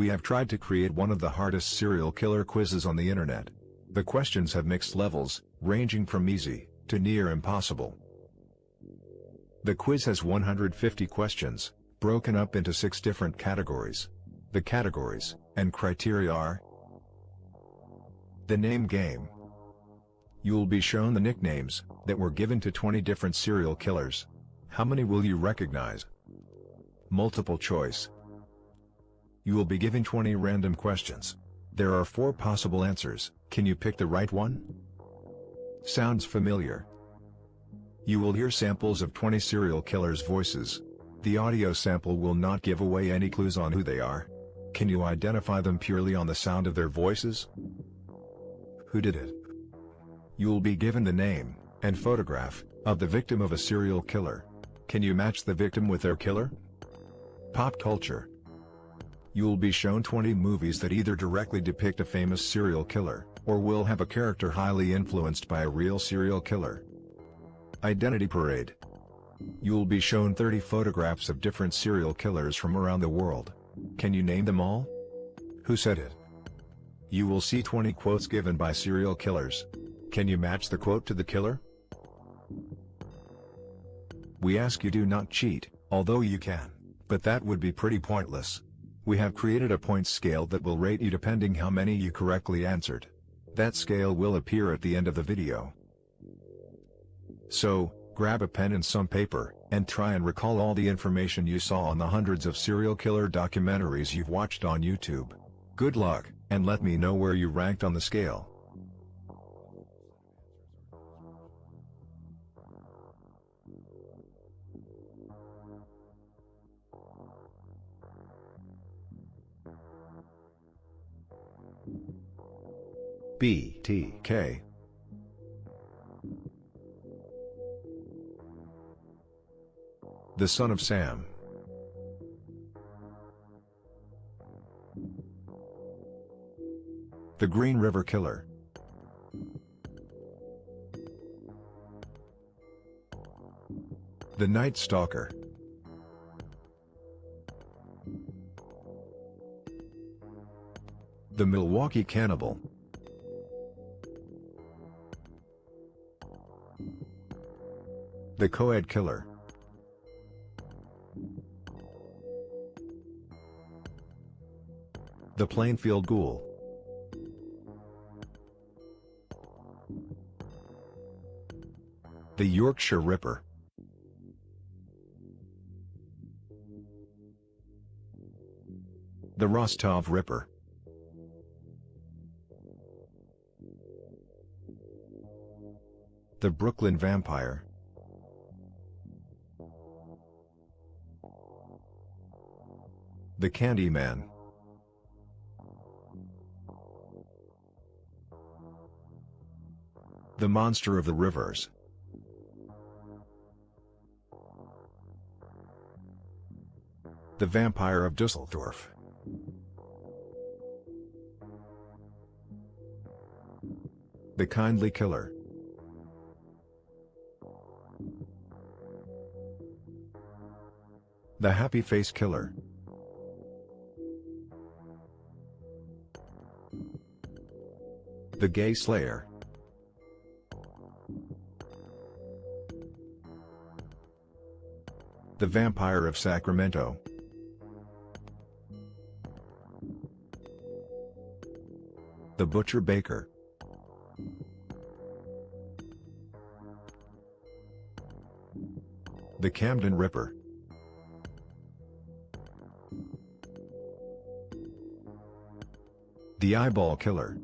We have tried to create one of the hardest serial killer quizzes on the internet. The questions have mixed levels, ranging from easy to near impossible. The quiz has 150 questions, broken up into 6 different categories. The categories and criteria are: the name game. You will be shown the nicknames that were given to 20 different serial killers. How many will you recognize? Multiple choice. You will be given 20 random questions. There are 4 possible answers. Can you pick the right one? Sounds familiar? You will hear samples of 20 serial killers' voices. The audio sample will not give away any clues on who they are. Can you identify them purely on the sound of their voices? Who did it? You will be given the name and photograph of the victim of a serial killer. Can you match the victim with their killer? Pop culture. You will be shown 20 movies that either directly depict a famous serial killer, or will have a character highly influenced by a real serial killer. Identity parade. You will be shown 30 photographs of different serial killers from around the world. Can you name them all? Who said it? You will see 20 quotes given by serial killers. Can you match the quote to the killer? We ask you do not cheat, although you can, but that would be pretty pointless. We have created a points scale that will rate you depending how many you correctly answered. That scale will appear at the end of the video. So, grab a pen and some paper, and try and recall all the information you saw on the hundreds of serial killer documentaries you've watched on YouTube. Good luck, and let me know where you ranked on the scale. BTK. The son of Sam. The Green River Killer. The Night Stalker. The Milwaukee Cannibal. The Co-ed Killer. The Plainfield Ghoul. The Yorkshire Ripper. The Rostov Ripper. The Brooklyn Vampire. The Candyman. The Monster of the Rivers. The Vampire of Dusseldorf. The Kindly Killer. The Happy Face Killer. The Gay Slayer. The Vampire of Sacramento. The Butcher Baker. The Camden Ripper. The Eyeball Killer.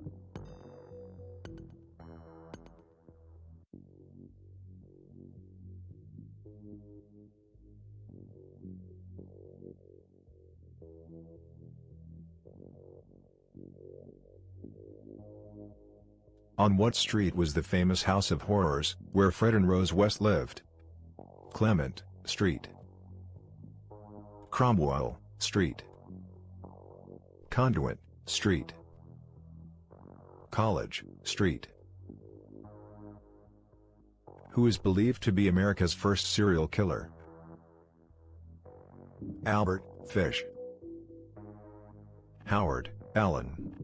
On what street was the famous House of Horrors, where Fred and Rose West lived? Clement Street. Cromwell Street. Conduit Street. College Street. Who is believed to be America's first serial killer? Albert Fish. Howard, Allen.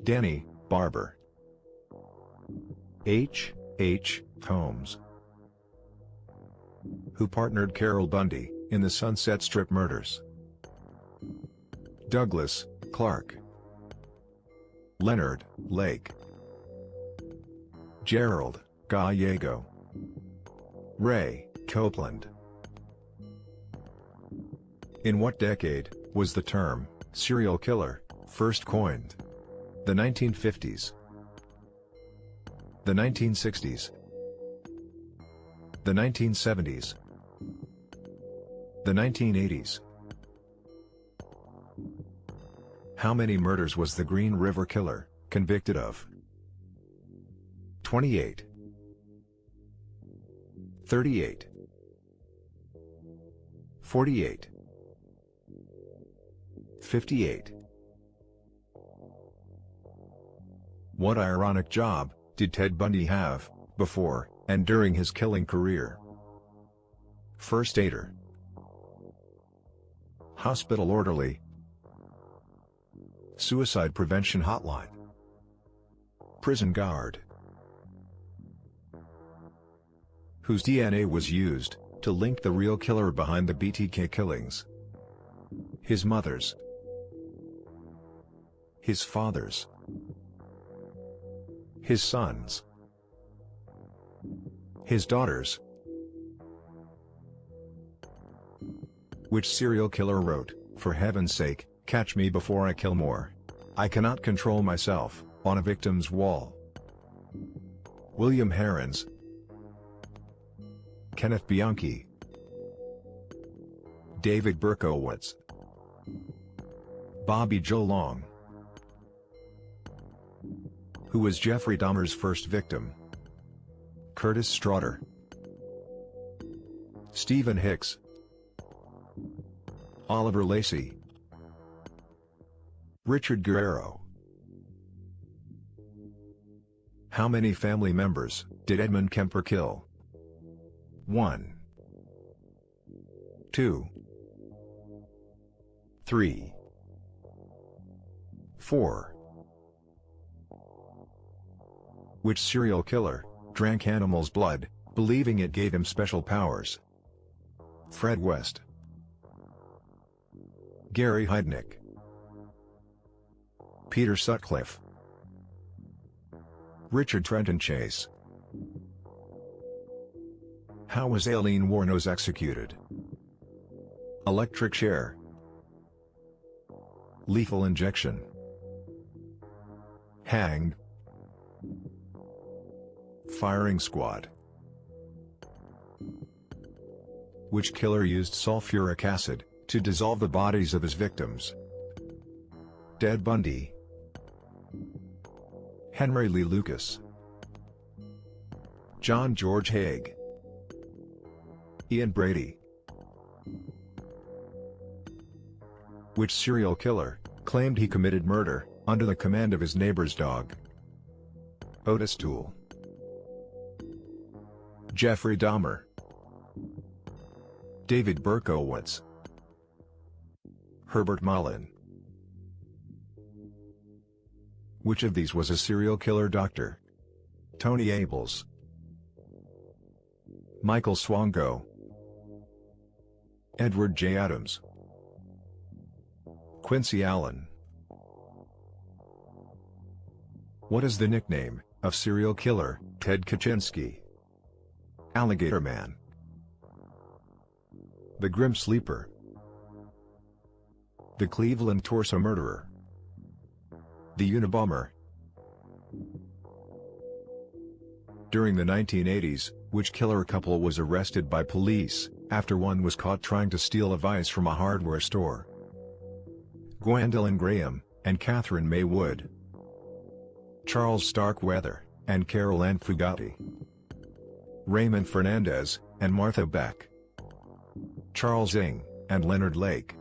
Danny, Barber. H. Holmes, who partnered Carol Bundy in the Sunset Strip murders. Douglas, Clark. Leonard, Lake. Gerald, Gallego. Ray, Copeland. In what decade was the term serial killer first coined? The 1950s, the 1960s, the 1970s, the 1980s. How many murders was the Green River Killer convicted of? 28, 38, 48, 58. What ironic job did Ted Bundy have before and during his killing career? First aider, hospital orderly, suicide prevention hotline, prison guard. Whose DNA was used to link the real killer behind the BTK killings? His mother's, his father's, his sons, his daughters. Which serial killer wrote, "For heaven's sake, catch me before I kill more. I cannot control myself," on a victim's wall? William Herons, Kenneth Bianchi, David Berkowitz, Bobby Joe Long. Who was Jeffrey Dahmer's first victim? Curtis Straughter, Stephen Hicks, Oliver Lacey, Richard Guerrero. How many family members did Edmund Kemper kill? 1, 2, 3, 4. Which serial killer drank animals' blood, believing it gave him special powers? Fred West, Gary Heidnik, Peter Sutcliffe, Richard Trenton Chase. How was Aileen Wuornos executed? Electric chair, lethal injection, hanged, firing squad. Which killer used sulfuric acid to dissolve the bodies of his victims? Ted Bundy, Henry Lee Lucas, John George Haig, Ian Brady. Which serial killer claimed he committed murder under the command of his neighbor's dog? Otis Toole, Jeffrey Dahmer, David Berkowitz, Herbert Mullin. Which of these was a serial killer doctor? Tony Abels, Michael Swango, Edward J. Adams, Quincy Allen. What is the nickname of serial killer Ted Kaczynski? Alligator Man, the Grim Sleeper, the Cleveland Torso Murderer, the Unabomber. During the 1980s, which killer couple was arrested by police after one was caught trying to steal a vise from a hardware store? Gwendolyn Graham and Catherine May Wood, Charles Starkweather and Carol Ann Fugate, Raymond Fernandez and Martha Beck, Charles Ng and Leonard Lake.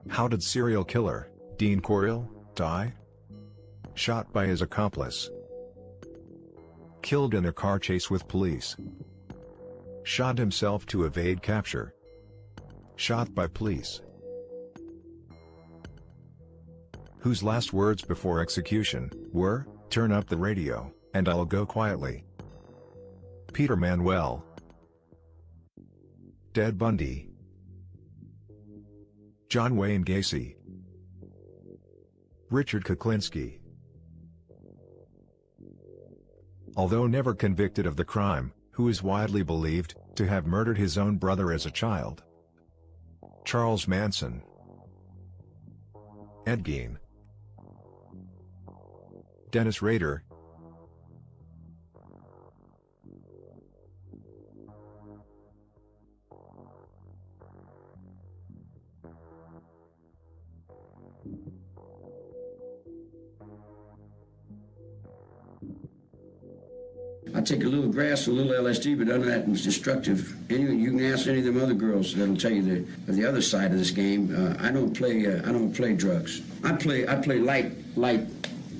How did serial killer Dean Corriel die? Shot by his accomplice. Killed in a car chase with police. Shot himself to evade capture. Shot by police. whose last words before execution were, "Turn up the radio, and I'll go quietly." Peter Manuel, Ted Bundy, John Wayne Gacy, Richard Kuklinski. Although never convicted of the crime, who is widely believed to have murdered his own brother as a child. Charles Manson, Ed Gein, Dennis Rader, I take a little grass, a little LSD, but none of that was destructive. Anyway, you can ask any of them other girls that'll tell you the other side of this game. I don't play drugs. I play light, light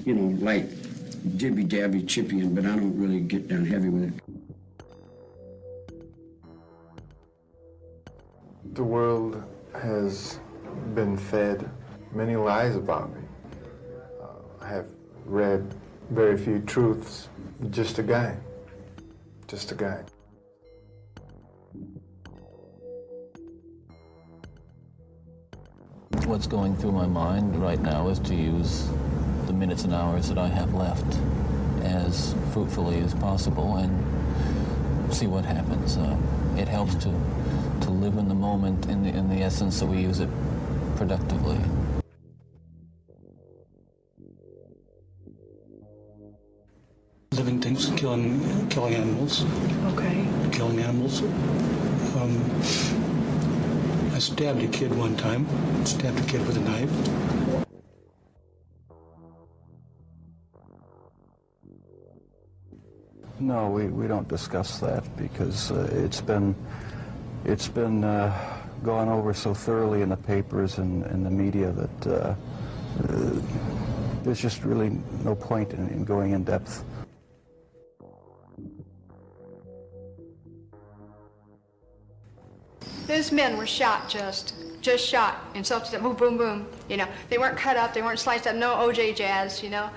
dibby dabby chipping, but I don't really get down heavy with it. The world has been fed many lies about me. I have read very few truths. Just a guy. Just a guy. What's going through my mind right now is to use the minutes and hours that I have left as fruitfully as possible and see what happens. It helps to live in the moment in the essence that we use it productively. Living things, killing animals. Okay. Killing animals. I stabbed a kid one time. Stabbed a kid with a knife. No, we don't discuss that because it's been gone over so thoroughly in the papers and the media that there's just really no point in going in depth. Those men were shot, just shot in self-defense, boom, boom, boom. You know, they weren't cut up, they weren't sliced up, no OJ jazz, you know.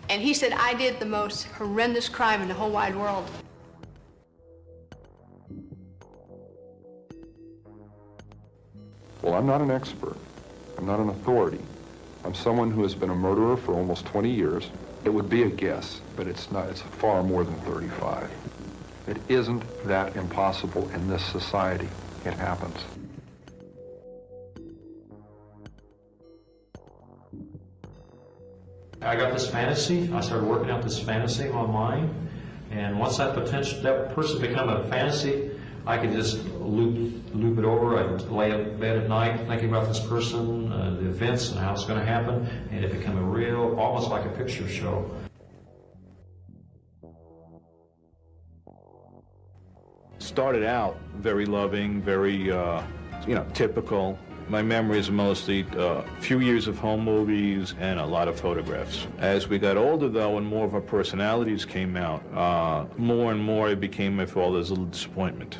And he said, I did the most horrendous crime in the whole wide world. Well, I'm not an expert. I'm not an authority. I'm someone who has been a murderer for almost 20 years. It would be a guess, but it's not. It's far more than 35. It isn't that impossible in this society. It happens. I got this fantasy. I started working out this fantasy in my mind, and once that person become a fantasy, I could just loop it over. I'd lay in bed at night thinking about this person, the events, and how it's going to happen, and it became a real, almost like a picture show. Started out very loving, very, typical. My memories are mostly a few years of home movies and a lot of photographs. As we got older, though, and more of our personalities came out, more and more it became my father's little disappointment.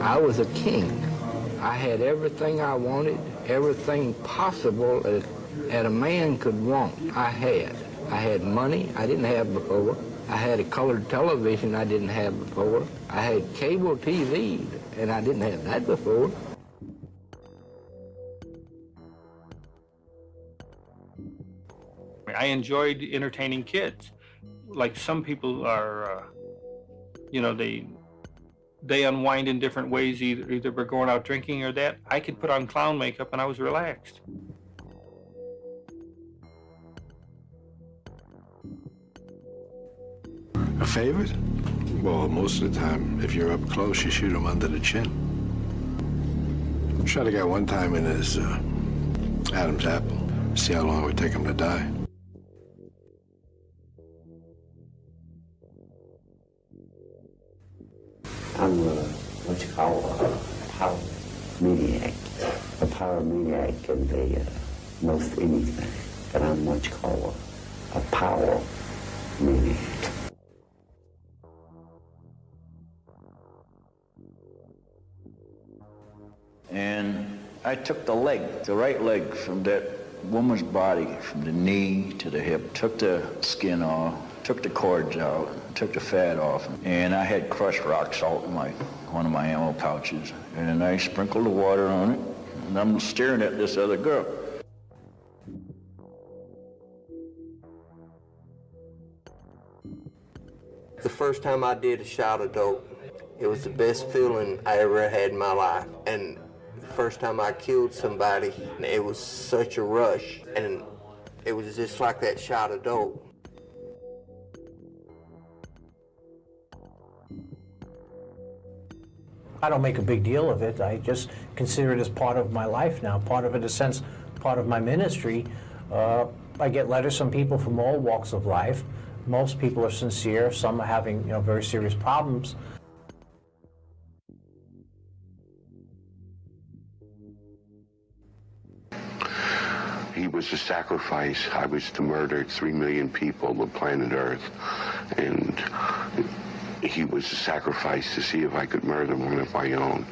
I was a king. I had everything I wanted, everything possible that a man could want. I had money I didn't have before. I had a colored television I didn't have before. I had cable TV, and I didn't have that before. I enjoyed entertaining kids. Like some people are, they unwind in different ways, either we're going out drinking or that. I could put on clown makeup and I was relaxed. A favorite? Well, most of the time, if you're up close, you shoot him under the chin. Shot a guy one time in his Adam's apple. See how long it would take him to die. I'm what you call a power maniac. A power maniac can be most anything, but I'm what you call a power maniac. I took the right leg from that woman's body, from the knee to the hip, took the skin off, took the cords out, took the fat off, and I had crushed rock salt in one of my ammo pouches, and I sprinkled the water on it, and I'm staring at this other girl. The first time I did a shot of dope, it was the best feeling I ever had in my life. And the first time I killed somebody, it was such a rush, and it was just like that shot of dope. I don't make a big deal of it. I just consider it as part of my life now, part of it, in a sense, part of my ministry. I get letters from people from all walks of life. Most people are sincere. Some are having, very serious problems. He was a sacrifice. I was to murder 3 million people on planet Earth. And he was a sacrifice to see if I could murder one of my own.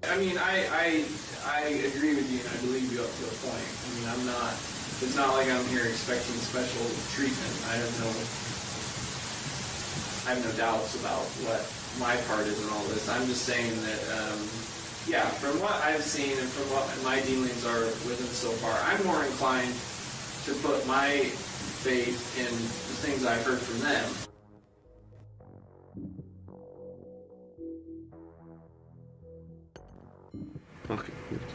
I mean, I agree with you, and I believe you up to a point. I mean, it's not like I'm here expecting special treatment. I have no doubts about what my part is in all this. I'm just saying that, from what I've seen and from what my dealings are with him so far, I'm more inclined to put my faith in the things I've heard from them.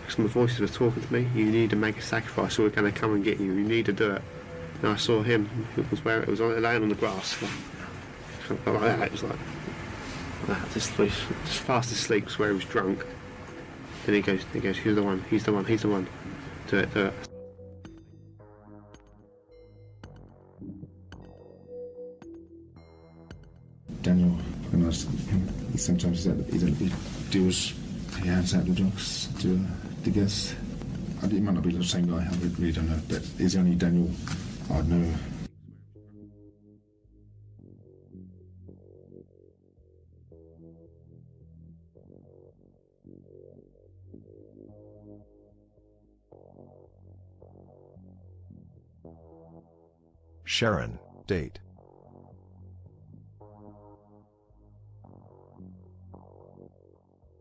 Some voices were talking to me. You need to make a sacrifice, or we're going to come and get you. You need to do it. And I saw him. It was laying on the grass, like that. It was like that. Just fast asleep, where he was drunk. And he goes, "He's the one. He's the one. He's the one. Do it. Do it." Daniel, when I was he sometimes he deals. He hands out the drugs to the guests. He might not be the same guy, I really don't know, but he's the only Daniel I know. Sharon, date.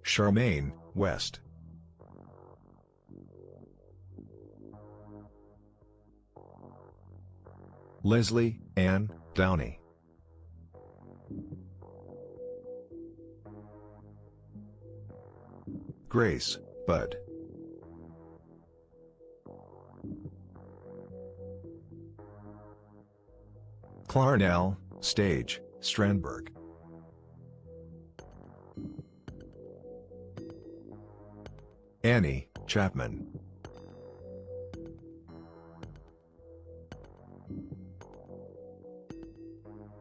Charmaine, West. Leslie Ann Downey. Grace Bud. Clarnell Stage, Strandberg. Annie Chapman.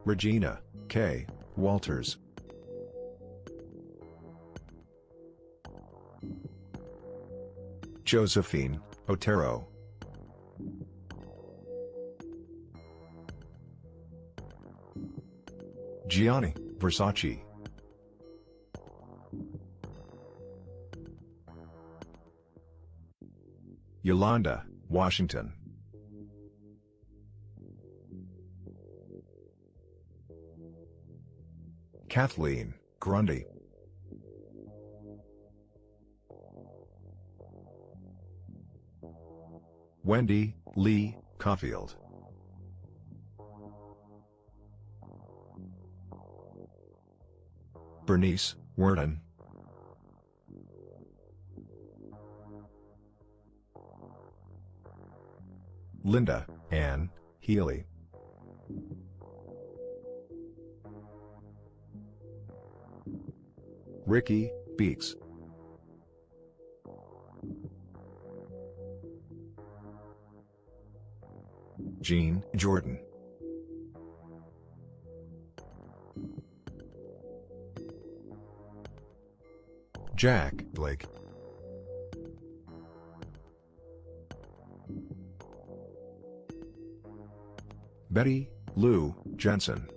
Regina K. Walters. Josephine Otero. Gianni Versace. Yolanda Washington. Kathleen Grundy. Wendy Lee Caulfield. Bernice Worden. Linda Ann Healy. Ricky Beeks. Jean Jordan. Jack Blake. Betty Lou Jensen.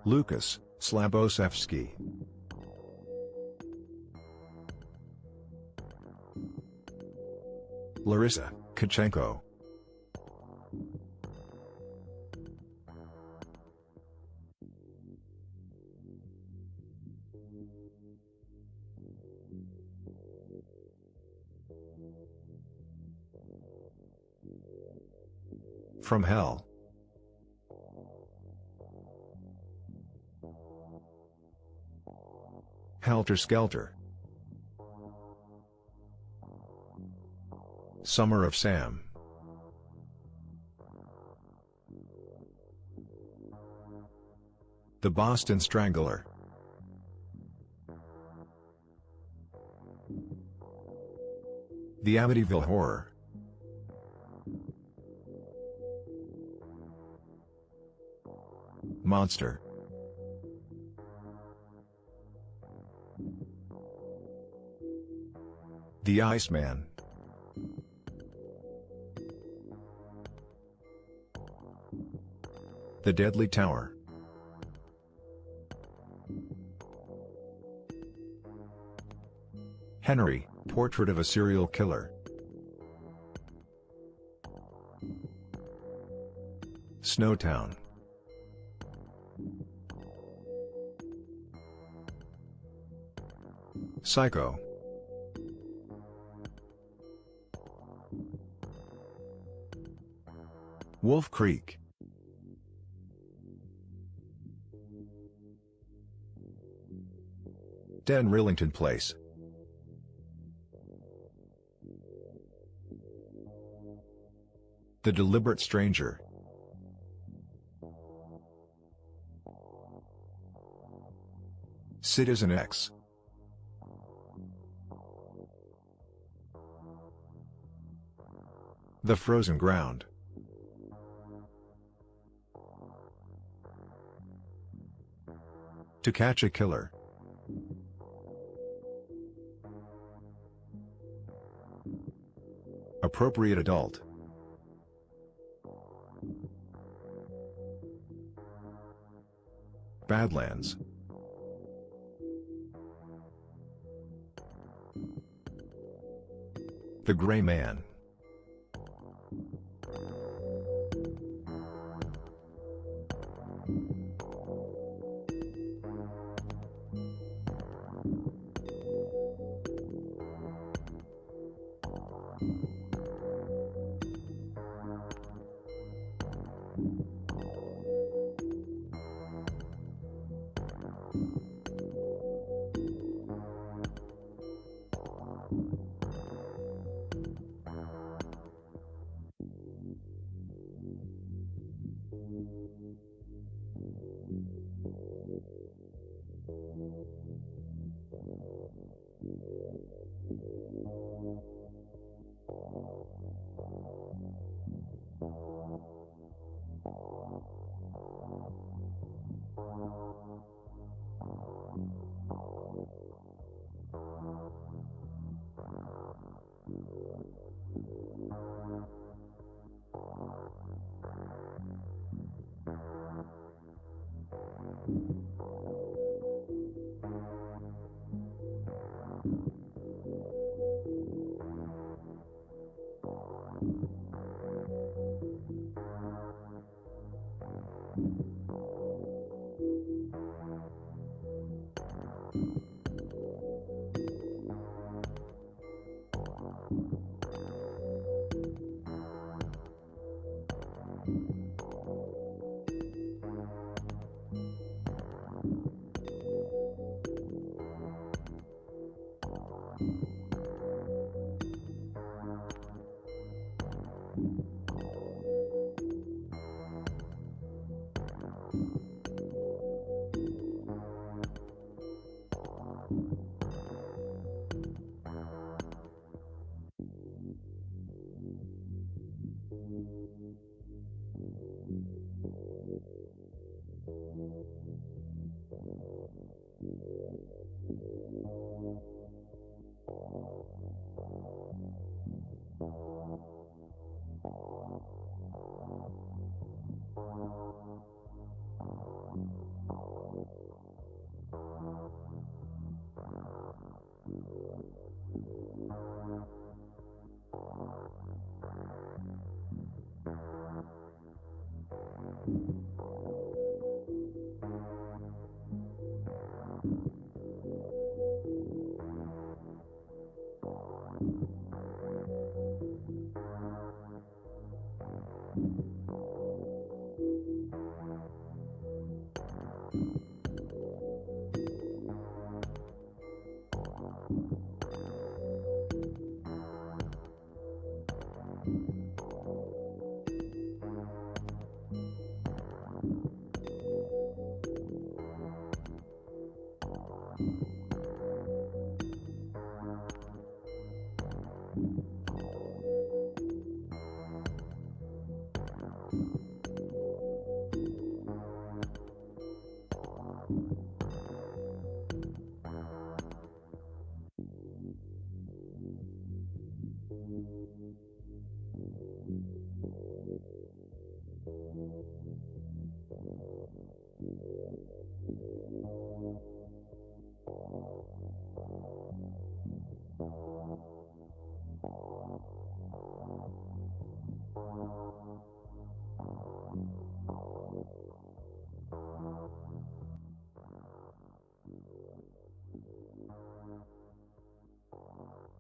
Lucas Slabosevsky. Larissa Kachenko. From Hell. Helter Skelter. Summer of Sam. The Boston Strangler. The Amityville Horror. Monster. The Iceman. The Deadly Tower. Henry, Portrait of a Serial Killer. Snowtown. Psycho. Wolf Creek. Dan Rillington Place. The Deliberate Stranger. Citizen X. The Frozen Ground. To Catch a Killer. Appropriate Adult. Badlands. The Gray Man.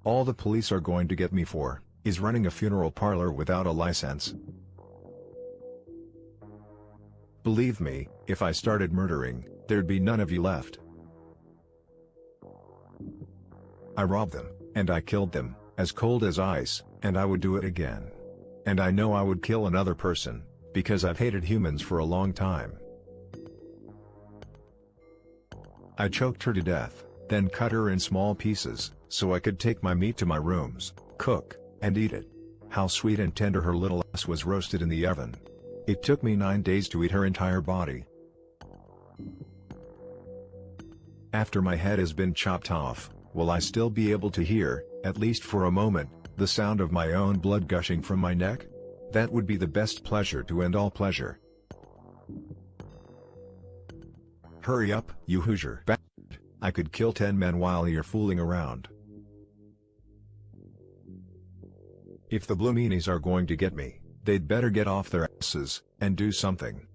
All the police are going to get me for is running a funeral parlor without a license. Believe me, if I started murdering, there'd be none of you left. I robbed them, and I killed them, as cold as ice, and I would do it again. And I know I would kill another person, because I've hated humans for a long time. I choked her to death, then cut her in small pieces, so I could take my meat to my rooms, cook, and eat it. How sweet and tender her little ass was roasted in the oven. It took me 9 days to eat her entire body. After my head has been chopped off, will I still be able to hear, at least for a moment, the sound of my own blood gushing from my neck? That would be the best pleasure to end all pleasure. Hurry up, you Hoosier bastard. I could kill 10 men while you're fooling around. If the blue meanies are going to get me, they'd better get off their asses and do something.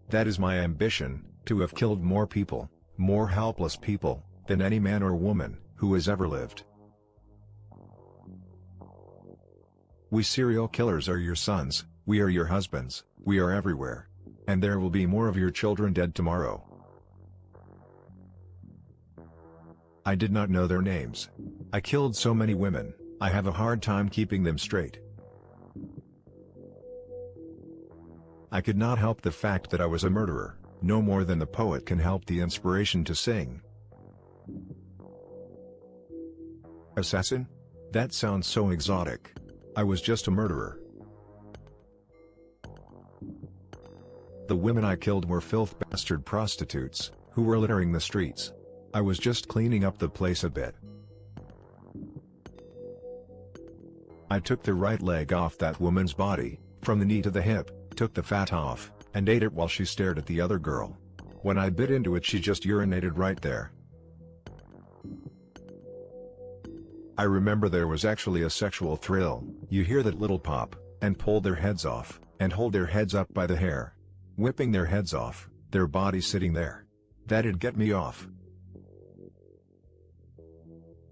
That is my ambition, to have killed more people, more helpless people, than any man or woman who has ever lived. We serial killers are your sons, we are your husbands, we are everywhere. And there will be more of your children dead tomorrow. I did not know their names. I killed so many women, I have a hard time keeping them straight. I could not help the fact that I was a murderer, no more than the poet can help the inspiration to sing. Assassin? That sounds so exotic. I was just a murderer. The women I killed were filth bastard prostitutes, who were littering the streets. I was just cleaning up the place a bit. I took the right leg off that woman's body, from the knee to the hip, took the fat off, and ate it while she stared at the other girl. When I bit into it, she just urinated right there. I remember there was actually a sexual thrill. You hear that little pop, and pull their heads off, and hold their heads up by the hair. Whipping their heads off, their bodies sitting there. That'd get me off.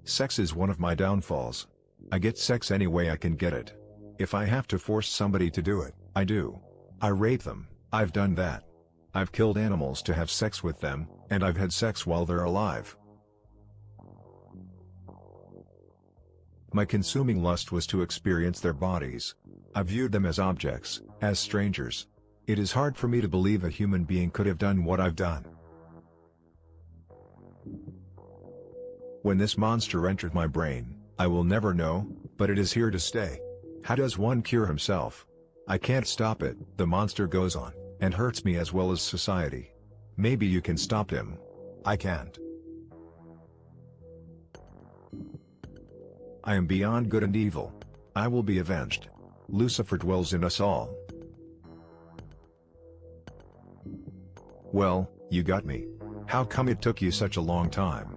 Sex is one of my downfalls. I get sex any way I can get it. If I have to force somebody to do it, I do. I rape them, I've done that. I've killed animals to have sex with them, and I've had sex while they're alive. My consuming lust was to experience their bodies. I viewed them as objects, as strangers. It is hard for me to believe a human being could have done what I've done. When this monster entered my brain, I will never know, but it is here to stay. How does one cure himself? I can't stop it. The monster goes on, and hurts me as well as society. Maybe you can stop him. I can't. I am beyond good and evil. I will be avenged. Lucifer dwells in us all. Well, you got me. How come it took you such a long time?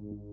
Thank you.